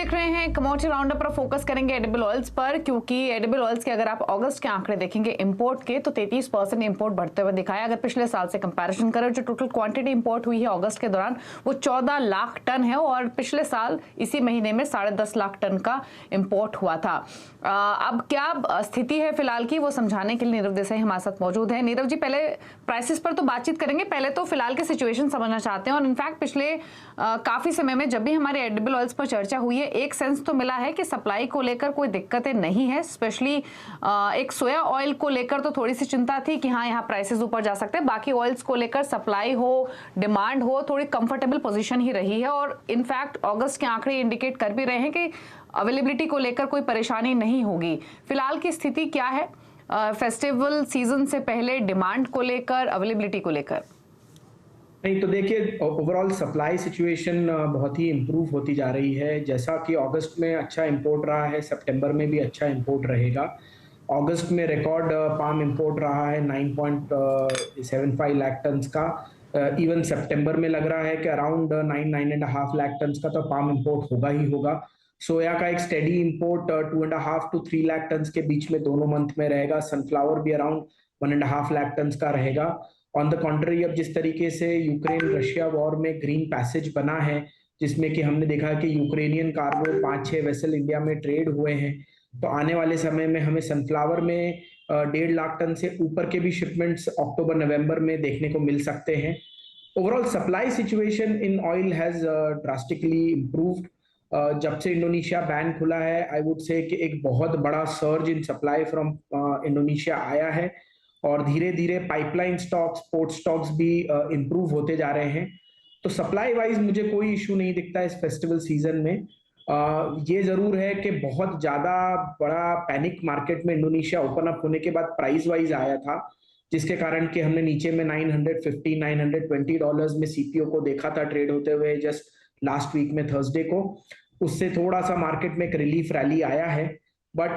देख रहे हैं कमोडिटी राउंडअप पर फोकस करेंगे एडिबल ऑयल्स पर, क्योंकि एडिबल ऑयल्स के अगर आप अगस्त के आंकड़े देखेंगे इंपोर्ट के तो 33% इंपोर्ट बढ़ते हुए दिखाया। अगर पिछले साल से कंपैरिजन करें, जो टोटल क्वांटिटी इंपोर्ट हुई है अगस्त के दौरान वो 14 लाख टन है और पिछले साल इसी महीने में 10.5 लाख टन का इंपोर्ट हुआ था। अब क्या स्थिति है फिलहाल की, वो समझाने के लिए नीरव देसाई हमारे साथ मौजूद है। नीरव जी, पहले प्राइसेस पर तो बातचीत करेंगे, पहले तो फिलहाल की सिचुएशन समझना चाहते हैं। और इनफैक्ट पिछले काफी समय में जब भी हमारे एडिबल ऑयल्स पर चर्चा हुई है, एक सेंस तो मिला है कि सप्लाई को लेकर कोई दिक्कतें नहीं है। स्पेशली एक सोया ऑयल को लेकर तो थोड़ी सी चिंता थी कि हाँ यहाँ प्राइसेस ऊपर जा सकते हैं, बाकी ऑयल्स को लेकर सप्लाई हो डिमांड हो थोड़ी कंफर्टेबल पोजीशन ही रही है। और इनफैक्ट अगस्त के आंकड़े इंडिकेट कर भी रहे हैं कि अवेलेबिलिटी को लेकर कोई परेशानी नहीं होगी। फिलहाल की स्थिति क्या है फेस्टिवल सीजन से पहले, डिमांड को लेकर, अवेलेबिलिटी को लेकर? नहीं तो देखिए, ओवरऑल सप्लाई सिचुएशन बहुत ही इम्प्रूव होती जा रही है। जैसा कि अगस्त में अच्छा इंपोर्ट रहा है, सितंबर में भी अच्छा इंपोर्ट रहेगा। अगस्त में रिकॉर्ड पाम इंपोर्ट रहा है 9.75 लाख टन्स का। इवन सितंबर में लग रहा है कि अराउंड 9.5 लाख टन्स का तो पाम इंपोर्ट होगा ही होगा। सोया का एक steady import 2.5 to 3 lakh tons के बीच में दोनों मंथ में रहेगा। सनफ्लावर भी अराउंड 1.5 लाख टन्स का रहेगा। ऑन द कॉन्ट्री, अब जिस तरीके से यूक्रेन रशिया वॉर में ग्रीन पैसेज बना है, जिसमें कि हमने देखा कि यूक्रेनियन कार्गो 5-6 वेसल इंडिया में ट्रेड हुए हैं, तो आने वाले समय में हमें सनफ्लावर में 1.5 लाख टन से ऊपर के भी शिपमेंट्स अक्टूबर नवंबर में देखने को मिल सकते हैं। Overall supply situation in oil has drastically improved. जब से इंडोनेशिया बैन खुला है, आई वुड से कि एक बहुत बड़ा surge in supply from Indonesia आया है और धीरे धीरे पाइपलाइन स्टॉक्स, पोर्ट स्टॉक्स भी इम्प्रूव होते जा रहे हैं। तो सप्लाई वाइज मुझे कोई इशू नहीं दिखता इस फेस्टिवल सीजन में। ये जरूर है कि बहुत ज्यादा बड़ा पैनिक मार्केट में इंडोनेशिया ओपन अप होने के बाद प्राइस वाइज आया था, जिसके कारण कि हमने नीचे में $950-920 में सीपीओ को देखा था ट्रेड होते हुए जस्ट लास्ट वीक में थर्सडे को। उससे थोड़ा सा मार्केट में एक रिलीफ रैली आया है। बट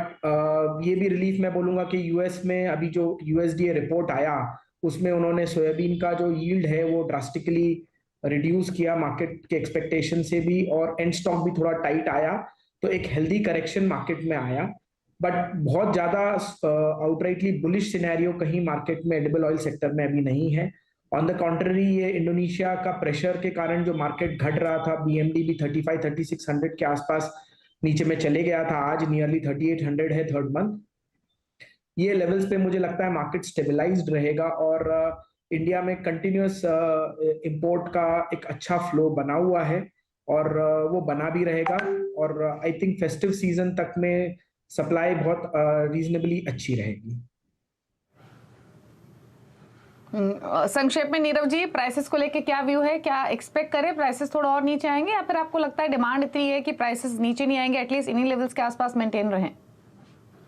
ये भी रिलीफ मैं बोलूंगा कि यूएस में अभी जो यूएसडीए रिपोर्ट आया, उसमें उन्होंने सोयाबीन का जो यील्ड है वो ड्रास्टिकली रिड्यूस किया मार्केट के एक्सपेक्टेशन से भी, और एंड स्टॉक भी थोड़ा टाइट आया, तो एक हेल्दी करेक्शन मार्केट में आया। बट बहुत ज्यादा आउटराइटली बुलिश सिनेरियो कहीं मार्केट में एडिबल ऑयल सेक्टर में अभी नहीं है। ऑन द कॉन्ट्ररी, ये इंडोनेशिया का प्रेशर के कारण जो मार्केट घट रहा था, बीएमडी भी 35-3600 के आसपास नीचे में चले गया था, आज नियरली 3800 है थर्ड मंथ। ये लेवल्स पे मुझे लगता है मार्केट स्टेबलाइज्ड रहेगा और इंडिया में कंटिन्यूअस इंपोर्ट का एक अच्छा फ्लो बना हुआ है और वो बना भी रहेगा। और आई थिंक फेस्टिव सीजन तक में सप्लाई बहुत रीजनेबली अच्छी रहेगी। संक्षेप में नीरव जी, प्राइसेस को लेके क्या व्यू है? क्या एक्सपेक्ट करें प्राइसेस थोड़ा और नीचे आएंगे, या फिर आपको लगता है डिमांड इतनी है कि प्राइसेस नीचे नहीं आएंगे, एटलीस्ट इन्हीं लेवल्स के आसपास मेंटेन रहें?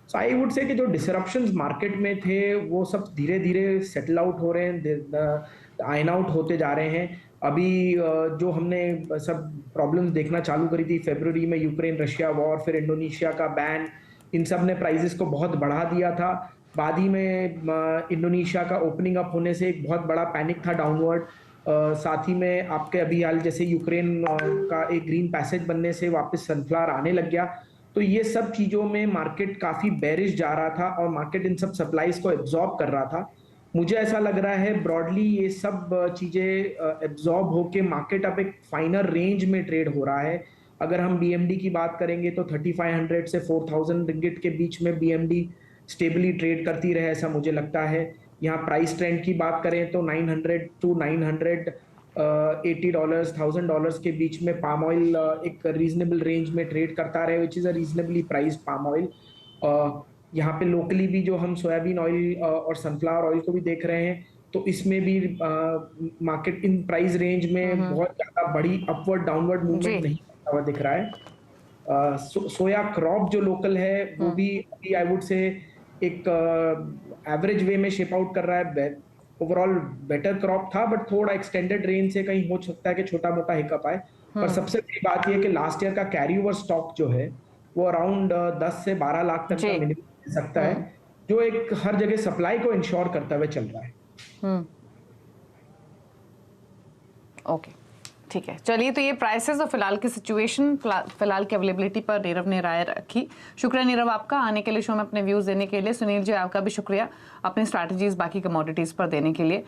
सो आई वुड से कि जो डिसरप्शंस मार्केट में थे वो सब धीरे धीरे सेटल आउट हो रहे हैं, आइन आउट होते जा रहे हैं। अभी जो हमने सब प्रॉब्लम्स देखना चालू करी थी फरवरी में, यूक्रेन रशिया वॉर, फिर इंडोनेशिया का बैन, इन सब ने प्राइसेस को बहुत बढ़ा दिया था। बाद ही में इंडोनेशिया का ओपनिंग अप होने से एक बहुत बड़ा पैनिक था डाउनवर्ड। साथ ही में आपके अभी हाल जैसे यूक्रेन का एक ग्रीन पैसेज बनने से वापस सनफ्लावर आने लग गया। तो ये सब चीजों में मार्केट काफी बेरिश जा रहा था और मार्केट इन सब सप्लाईज को एब्जॉर्ब कर रहा था। मुझे ऐसा लग रहा है ब्रॉडली ये सब चीजें एब्जॉर्ब होके मार्केट अब एक फाइनर रेंज में ट्रेड हो रहा है। अगर हम बीएमडी की बात करेंगे तो 3500 से 4000 रिंगिट के बीच में बीएमडी स्टेबली ट्रेड करती रहे, ऐसा मुझे लगता है। यहाँ प्राइस ट्रेंड की बात करें तो 900 to 980 डॉलर्स, $1000 के बीच में पाम ऑयल एक रीजनेबल रेंज में ट्रेड करता रहे, which is a reasonably priced palm oil. यहाँ पे लोकली भी जो हम सोयाबीन ऑयल और सनफ्लावर ऑयल को भी देख रहे हैं, तो इसमें भी मार्केट इन प्राइस रेंज में बहुत ज्यादा बड़ी अपवर्ड डाउनवर्ड मूवमेंट नहीं होता हुआ दिख रहा है। सोया क्रॉप जो लोकल है वो भी अभी आई वुड से एक एवरेज वे में शेप आउट कर रहा है। ओवरऑल बेटर क्रॉप था, बट थोड़ा एक्सटेंडेड रेंज से कहीं हो सकता है कि छोटा मोटा हिकअप आए। पर सबसे बड़ी बात यह कि लास्ट ईयर का कैरी ओवर स्टॉक जो है वो अराउंड 10 से 12 लाख टन का मिनिमम मिल सकता है, जो एक हर जगह सप्लाई को इंश्योर करते हुए चल रहा है। ओके, ठीक है, चलिए, तो ये प्राइसेस और फिलहाल की सिचुएशन, फिलहाल की अवेलेबिलिटी पर नीरव ने राय रखी। शुक्रिया नीरव आपका आने के लिए, शो में अपने व्यूज देने के लिए। सुनील जी आपका भी शुक्रिया अपनी स्ट्रैटेजीज बाकी कमोडिटीज पर देने के लिए।